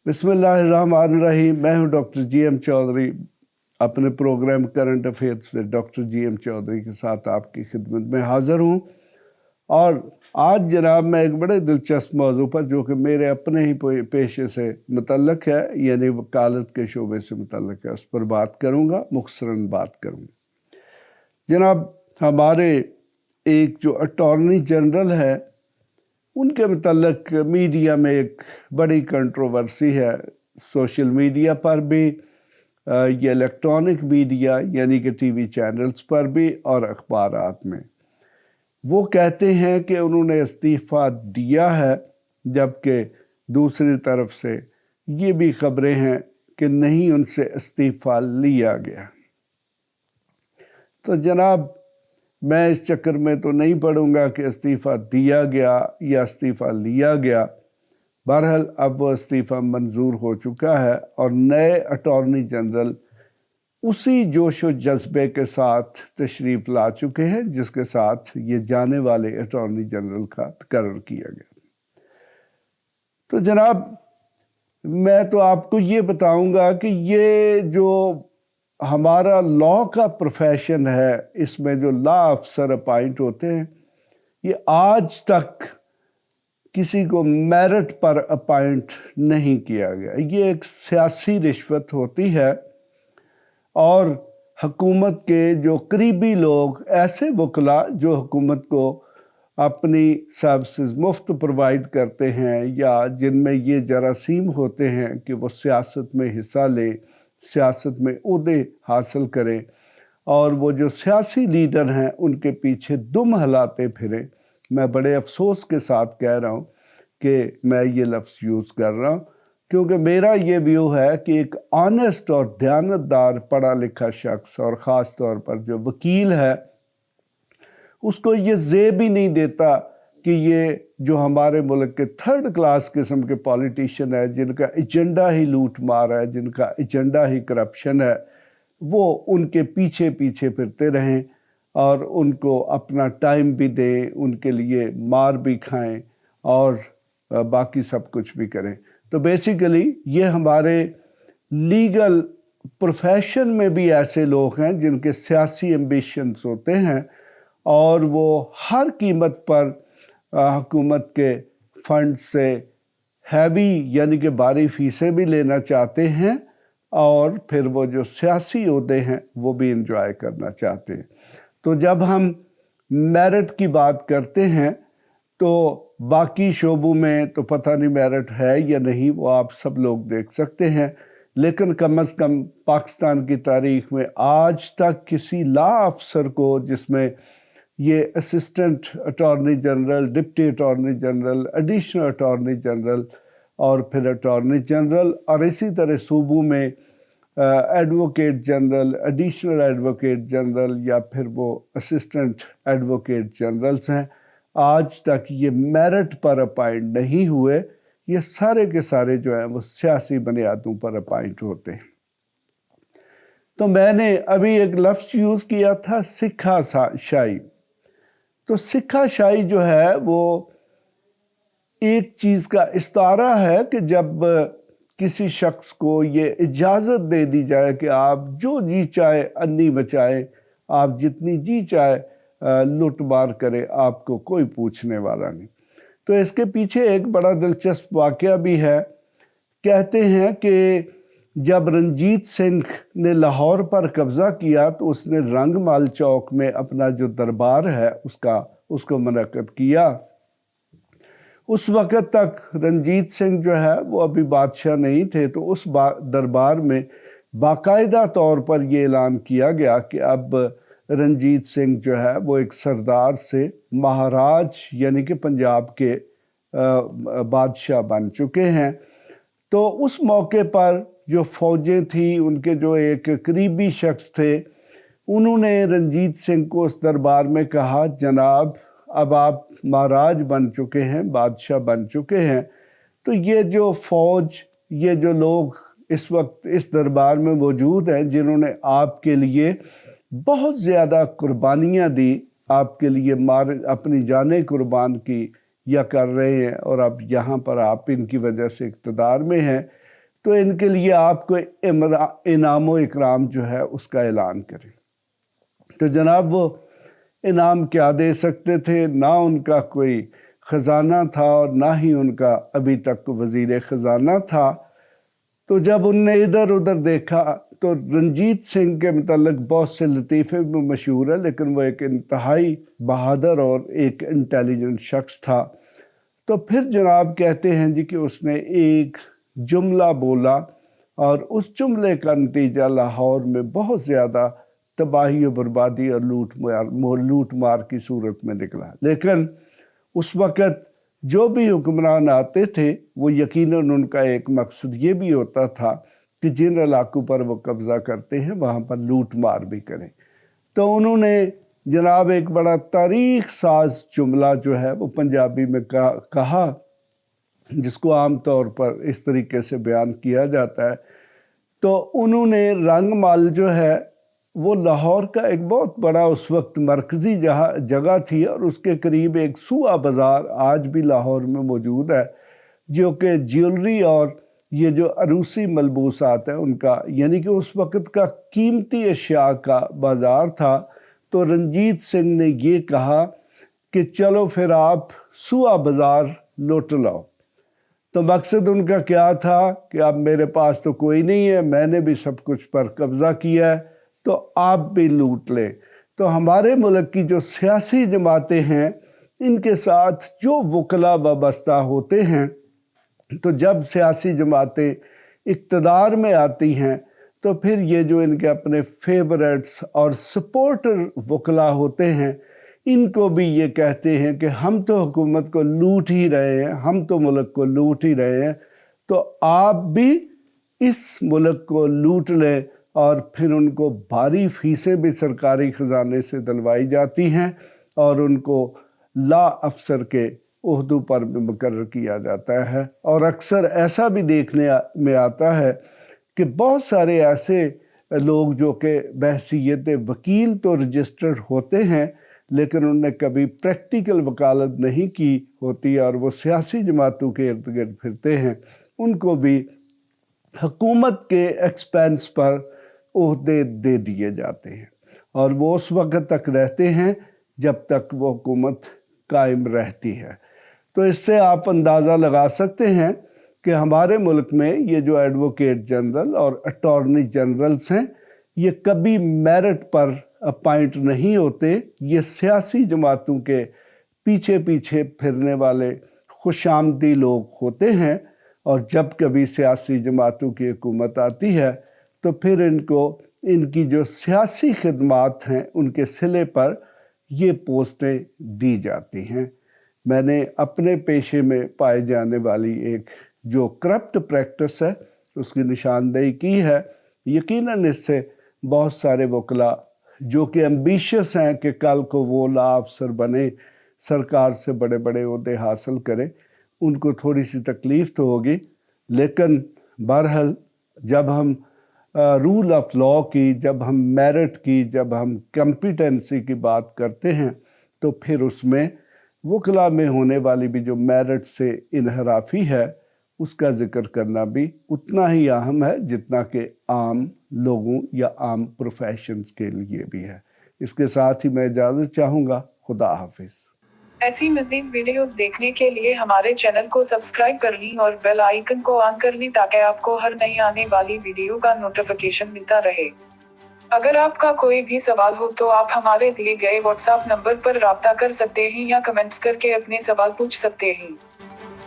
बिस्मिल्लाहिर्रहमानिर्रहीम। मैं हूं डॉक्टर जी.एम. चौधरी, अपने प्रोग्राम करंट अफेयर्स में डॉक्टर जी.एम. चौधरी के साथ आपकी खिदमत में हाज़िर हूं। और आज जनाब मैं एक बड़े दिलचस्प मौजू पर, जो कि मेरे अपने ही पेशे से मुतल्लक है, यानी वकालत के शोबे से मुतल्लक है, उस पर बात करूंगा, मुख्तसरन बात करूंगा। जनाब, हमारे एक जो अटॉर्नी जनरल है, उनके मुतल्लक मीडिया में एक बड़ी कंट्रोवर्सी है, सोशल मीडिया पर भी, ये इलेक्ट्रॉनिक मीडिया यानी कि टीवी चैनल्स पर भी और अखबारात में। वो कहते हैं कि उन्होंने इस्तीफ़ा दिया है, जबकि दूसरी तरफ से ये भी खबरें हैं कि नहीं, उनसे इस्तीफ़ा लिया गया। तो जनाब, मैं इस चक्कर में तो नहीं पढ़ूंगा कि इस्तीफ़ा दिया गया या इस्तीफ़ा लिया गया। बहरहाल अब वो इस्तीफ़ा मंजूर हो चुका है और नए अटॉर्नी जनरल उसी जोश व जज्बे के साथ तशरीफ़ ला चुके हैं जिसके साथ ये जाने वाले अटॉर्नी जनरल का तकर्रर किया गया। तो जनाब, मैं तो आपको ये बताऊंगा कि ये जो हमारा लॉ का प्रोफेशन है, इसमें जो लॉ अफसर अपॉइंट होते हैं, ये आज तक किसी को मेरिट पर अपॉइंट नहीं किया गया। ये एक सियासी रिश्वत होती है और हुकूमत के जो करीबी लोग, ऐसे वकला जो हुकूमत को अपनी सर्विसेज मुफ्त प्रोवाइड करते हैं, या जिनमें ये जरासीम होते हैं कि वो सियासत में हिस्सा लें, सियासत में ओहदे हासिल करें, और वो जो सियासी लीडर हैं उनके पीछे दुम हिलाते फिरें। मैं बड़े अफसोस के साथ कह रहा हूँ कि मैं ये लफ्ज़ यूज़ कर रहा हूँ, क्योंकि मेरा ये व्यू है कि एक ऑनेस्ट और दयानतदार पढ़ा लिखा शख्स, और ख़ास तौर पर जो वकील है, उसको ये ज़ेब ही नहीं देता कि ये जो हमारे मुल्क के थर्ड क्लास किस्म के पॉलिटिशियन है, जिनका एजेंडा ही लूट मार है, जिनका एजेंडा ही करप्शन है, वो उनके पीछे पीछे फिरते रहें और उनको अपना टाइम भी दें, उनके लिए मार भी खाएं और बाकी सब कुछ भी करें। तो बेसिकली ये हमारे लीगल प्रोफेशन में भी ऐसे लोग हैं जिनके सियासी एम्बिशंस होते हैं और वो हर कीमत पर हुकूमत के फंड से हैवी यानी कि भारी फीसें भी लेना चाहते हैं, और फिर वो जो सियासी ओहदे हैं वो भी इंजॉय करना चाहते हैं। तो जब हम मेरिट की बात करते हैं तो बाकी शोबों में तो पता नहीं मेरिट है या नहीं, वो आप सब लोग देख सकते हैं, लेकिन कम से कम पाकिस्तान की तारीख में आज तक किसी लॉ अफसर को, जिसमें ये assistant attorney general, deputy attorney general, additional attorney general और फिर अटॉर्नी जनरल, और इसी तरह सूबों में advocate general, additional advocate general या फिर वो असिस्टेंट एडवोकेट जनरल्स हैं, आज तक ये मेरिट पर अपॉइंट नहीं हुए। ये सारे के सारे जो हैं वो सियासी बुनियादों पर अपॉइंट होते हैं। तो मैंने अभी एक लफ्ज़ यूज़ किया था, सिक्खा शाही। तो सिक्खा शाही जो है वो एक चीज़ का इस्तारा है कि जब किसी शख्स को ये इजाज़त दे दी जाए कि आप जो जी चाहे अन्नी बचाए, आप जितनी जी चाहे लूट मार करे, आपको कोई पूछने वाला नहीं। तो इसके पीछे एक बड़ा दिलचस्प वाक़या भी है। कहते हैं कि जब रंजीत सिंह ने लाहौर पर कब्ज़ा किया तो उसने रंगमाल चौक में अपना जो दरबार है उसको मुनक्किद किया। उस वक़्त तक रंजीत सिंह जो है वो अभी बादशाह नहीं थे, तो उस दरबार में बाकायदा तौर पर ये ऐलान किया गया कि अब रंजीत सिंह जो है वो एक सरदार से महाराज यानी कि पंजाब के बादशाह बन चुके हैं। तो उस मौके पर जो फ़ौजें थी, उनके जो एक करीबी शख्स थे, उन्होंने रंजीत सिंह को उस दरबार में कहा, जनाब अब आप महाराज बन चुके हैं, बादशाह बन चुके हैं, तो ये जो फ़ौज, ये जो लोग इस वक्त इस दरबार में मौजूद हैं, जिन्होंने आपके लिए बहुत ज़्यादा कुर्बानियाँ दी, आपके लिए अपनी जानें कुर्बान की या कर रहे हैं, और अब यहाँ पर आप इनकी वजह से इक़्तिदार में हैं, तो इनके लिए आप कोई इनाम व इकराम जो है उसका ऐलान करें। तो जनाब वो इनाम क्या दे सकते थे? ना उनका कोई ख़जाना था और ना ही उनका अभी तक वज़ीर ख़जाना था। तो जब उनने इधर उधर देखा तो रंजीत सिंह के मतलब बहुत से लतीफ़े भी मशहूर है, लेकिन वो एक इंतहाई बहादुर और एक इंटेलिजेंट शख्स था। तो फिर जनाब कहते हैं जी कि उसने एक जुमला बोला और उस जुमले का नतीजा लाहौर में बहुत ज़्यादा तबाही और बर्बादी और लूट मार की सूरत में निकला। लेकिन उस वक़्त जो भी हुक्मरान आते थे वो यकीनन उनका एक मकसद ये भी होता था कि जिन इलाकों पर वो कब्ज़ा करते हैं वहाँ पर लूट मार भी करें। तो उन्होंने जनाब एक बड़ा तारीख साज जुमला जो है वो पंजाबी में कहा, जिसको आम तौर पर इस तरीके से बयान किया जाता है। तो उन्होंने रंगमाल जो है वो लाहौर का एक बहुत बड़ा उस वक्त मरकज़ी जगह थी और उसके करीब एक सूआ बाज़ार आज भी लाहौर में मौजूद है, जो कि ज्वेलरी और ये जो अरूसी मलबूसात है उनका, यानी कि उस वक्त का कीमती अशिया का बाज़ार था। तो रंजीत सिंह ने ये कहा कि चलो फिर आप सूआ बाज़ार लूट लाओ। तो मकसद उनका क्या था कि अब मेरे पास तो कोई नहीं है, मैंने भी सब कुछ पर कब्ज़ा किया है, तो आप भी लूट लें। तो हमारे मुल्क की जो सियासी जमातें हैं इनके साथ जो वकला वाबस्ता होते हैं, तो जब सियासी जमातें इक़्तिदार में आती हैं तो फिर ये जो इनके अपने फेवरेट्स और सपोर्टर वकला होते हैं इनको भी ये कहते हैं कि हम तो हुकूमत को लूट ही रहे हैं, हम तो मुल्क को लूट ही रहे हैं, तो आप भी इस मुल्क को लूट लें। और फिर उनको भारी फीसें भी सरकारी ख़जाने से दिलवाई जाती हैं और उनको ला अफसर के उहदों पर भी मुकर्रर किया जाता है। और अक्सर ऐसा भी देखने में आता है कि बहुत सारे ऐसे लोग जो कि बहसीयत वकील तो रजिस्टर्ड होते हैं लेकिन उन्होंने कभी प्रैक्टिकल वकालत नहीं की होती और वो सियासी जमातों के इर्द गिर्द फिरते हैं, उनको भी हुकूमत के एक्सपेंस पर ओहदे दे दिए जाते हैं और वो उस वक्त तक रहते हैं जब तक वो हुकूमत कायम रहती है। तो इससे आप अंदाज़ा लगा सकते हैं कि हमारे मुल्क में ये जो एडवोकेट जनरल और अटॉर्नी जनरल्स हैं ये कभी मेरिट पर अपॉइंट नहीं होते, ये सियासी जमातों के पीछे पीछे फिरने वाले खुशामदी लोग होते हैं। और जब कभी सियासी जमातों की हुकूमत आती है तो फिर इनको इनकी जो सियासी खिदमात हैं उनके सिले पर ये पोस्टें दी जाती हैं। मैंने अपने पेशे में पाए जाने वाली एक जो करप्ट प्रैक्टिस है उसकी निशानदेही की है। यकीनन इससे बहुत सारे वकला जो कि एम्बिशियस हैं कि कल को वो ला अफसर बने, सरकार से बड़े बड़े ओहदे हासिल करें, उनको थोड़ी सी तकलीफ़ तो होगी। लेकिन बहरहाल जब हम रूल ऑफ लॉ की, जब हम मेरिट की, जब हम कॉम्पिटेंसी की बात करते हैं तो फिर उसमें वकला में होने वाली भी जो मेरिट से इनहराफी है उसका ज़िक्र करना भी उतना ही अहम है जितना कि आम लोगों या आम प्रोफेशंस के लिए भी है। इसके साथ ही मैं इजाज़त चाहूँगा। खुदा हाफिज़। ऐसी मज़ीद वीडियोस देखने के लिए हमारे चैनल को सब्सक्राइब कर लें और बेल आइकन को ऑन कर लें ताकि आपको हर नई आने वाली वीडियो का नोटिफिकेशन मिलता रहे। अगर आपका कोई भी सवाल हो तो आप हमारे दिए गए व्हाट्सएप नंबर पर राब्ता कर सकते हैं या कमेंट्स करके अपने सवाल पूछ सकते हैं।